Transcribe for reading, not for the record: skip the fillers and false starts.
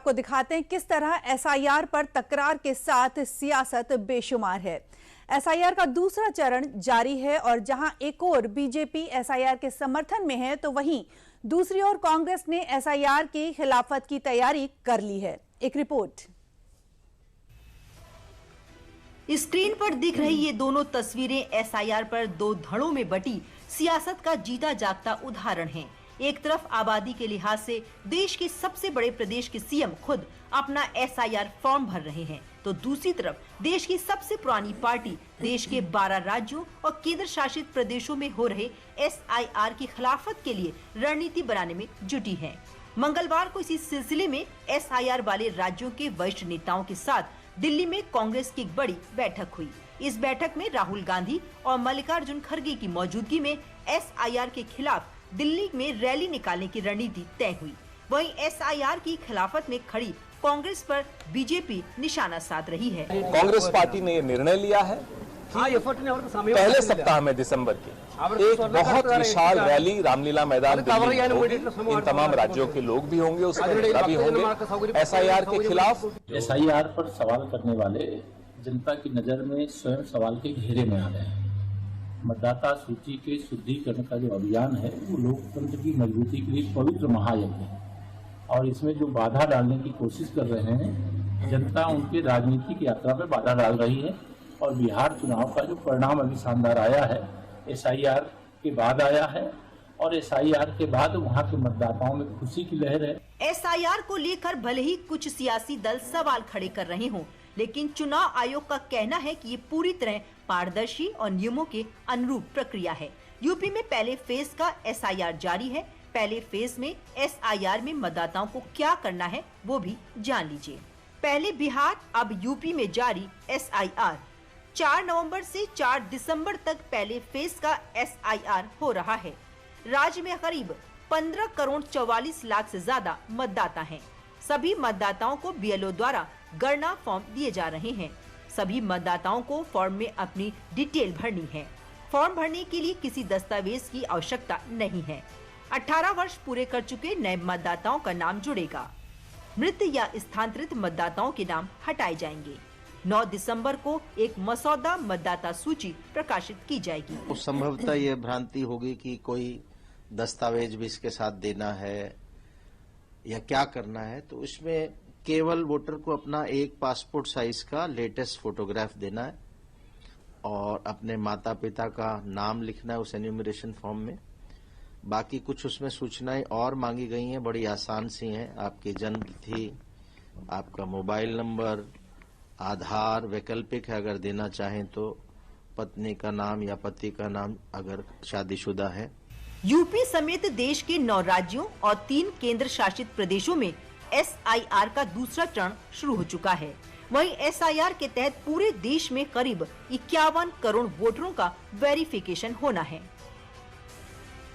आपको दिखाते हैं किस तरह एसआईआर पर तकरार के साथ सियासत बेशुमार है। एसआईआर का दूसरा चरण जारी है और जहां एक ओर बीजेपी एसआईआर के समर्थन में है तो वहीं दूसरी ओर कांग्रेस ने एसआईआर की खिलाफत की तैयारी कर ली है। एक रिपोर्ट। स्क्रीन पर दिख रही ये दोनों तस्वीरें एसआईआर पर दो धड़ों में बटी सियासत का जीता जागता उदाहरण हैं। एक तरफ आबादी के लिहाज से देश के सबसे बड़े प्रदेश के सीएम खुद अपना एसआईआर फॉर्म भर रहे हैं, तो दूसरी तरफ देश की सबसे पुरानी पार्टी देश के 12 राज्यों और केंद्र शासित प्रदेशों में हो रहे एसआईआर की खिलाफत के लिए रणनीति बनाने में जुटी है। मंगलवार को इसी सिलसिले में एसआईआर वाले राज्यों के वरिष्ठ नेताओं के साथ दिल्ली में कांग्रेस की एक बड़ी बैठक हुई। इस बैठक में राहुल गांधी और मल्लिकार्जुन खड़गे की मौजूदगी में एसआईआर के खिलाफ दिल्ली में रैली निकालने की रणनीति तय हुई। वहीं एसआईआर की खिलाफत में खड़ी कांग्रेस पर बीजेपी निशाना साध रही है। कांग्रेस पार्टी ने ये निर्णय लिया है कि पहले सप्ताह में दिसंबर के एक बहुत विशाल रैली रामलीला मैदान दिल्ली में होगी। इन तमाम राज्यों के लोग भी होंगे, उसमें नेता भी होंगे एसआईआर के खिलाफ। एसआईआर पर सवाल करने वाले जनता की नजर में स्वयं सवाल के घेरे में आ गए हैं। मतदाता सूची के शुद्धिकरण का जो अभियान है वो लोकतंत्र की मजबूती के लिए पवित्र महायज्ञ है और इसमें जो बाधा डालने की कोशिश कर रहे हैं, जनता उनके राजनीतिक यात्रा पर बाधा डाल रही है। और बिहार चुनाव का जो परिणाम अभी शानदार आया है, एसआईआर के बाद आया है और एसआईआर के बाद वहाँ के मतदाताओं में खुशी की लहर है। एसआईआर को लेकर भले ही कुछ सियासी दल सवाल खड़े कर रहे हों, लेकिन चुनाव आयोग का कहना है कि ये पूरी तरह पारदर्शी और नियमों के अनुरूप प्रक्रिया है। यूपी में पहले फेज का एसआईआर जारी है। पहले फेज में एसआईआर में मतदाताओं को क्या करना है वो भी जान लीजिए। पहले बिहार, अब यूपी में जारी एसआईआर। 4 नवंबर से 4 दिसंबर तक पहले फेज का एसआईआर हो रहा है। राज्य में करीब 15 करोड़ 44 लाख से ज्यादा मतदाता हैं। सभी मतदाताओं को बीएलओ द्वारा गणना फॉर्म दिए जा रहे हैं। सभी मतदाताओं को फॉर्म में अपनी डिटेल भरनी है। फॉर्म भरने के लिए किसी दस्तावेज की आवश्यकता नहीं है। 18 वर्ष पूरे कर चुके नए मतदाताओं का नाम जुड़ेगा। मृत या स्थानांतरित मतदाताओं के नाम हटाए जाएंगे। 9 दिसंबर को एक मसौदा मतदाता सूची प्रकाशित की जाएगी। तो संभवतः ये भ्रांति होगी कि कोई दस्तावेज भी इसके साथ देना है या क्या करना है, तो इसमें केवल वोटर को अपना एक पासपोर्ट साइज का लेटेस्ट फोटोग्राफ देना है और अपने माता पिता का नाम लिखना है उस एन्यूमरेशन फॉर्म में। बाकी कुछ उसमें सूचनाएं और मांगी गई हैं, बड़ी आसान सी हैं। आपकी जन्म तिथि, आपका मोबाइल नंबर, आधार, वैकल्पिक है अगर देना चाहें तो पत्नी का नाम या पति का नाम अगर शादीशुदा है। यूपी समेत देश के 9 राज्यों और 3 केंद्र शासित प्रदेशों में एसआईआर का दूसरा चरण शुरू हो चुका है। वहीं एसआईआर के तहत पूरे देश में करीब 51 करोड़ वोटरों का वेरिफिकेशन होना है।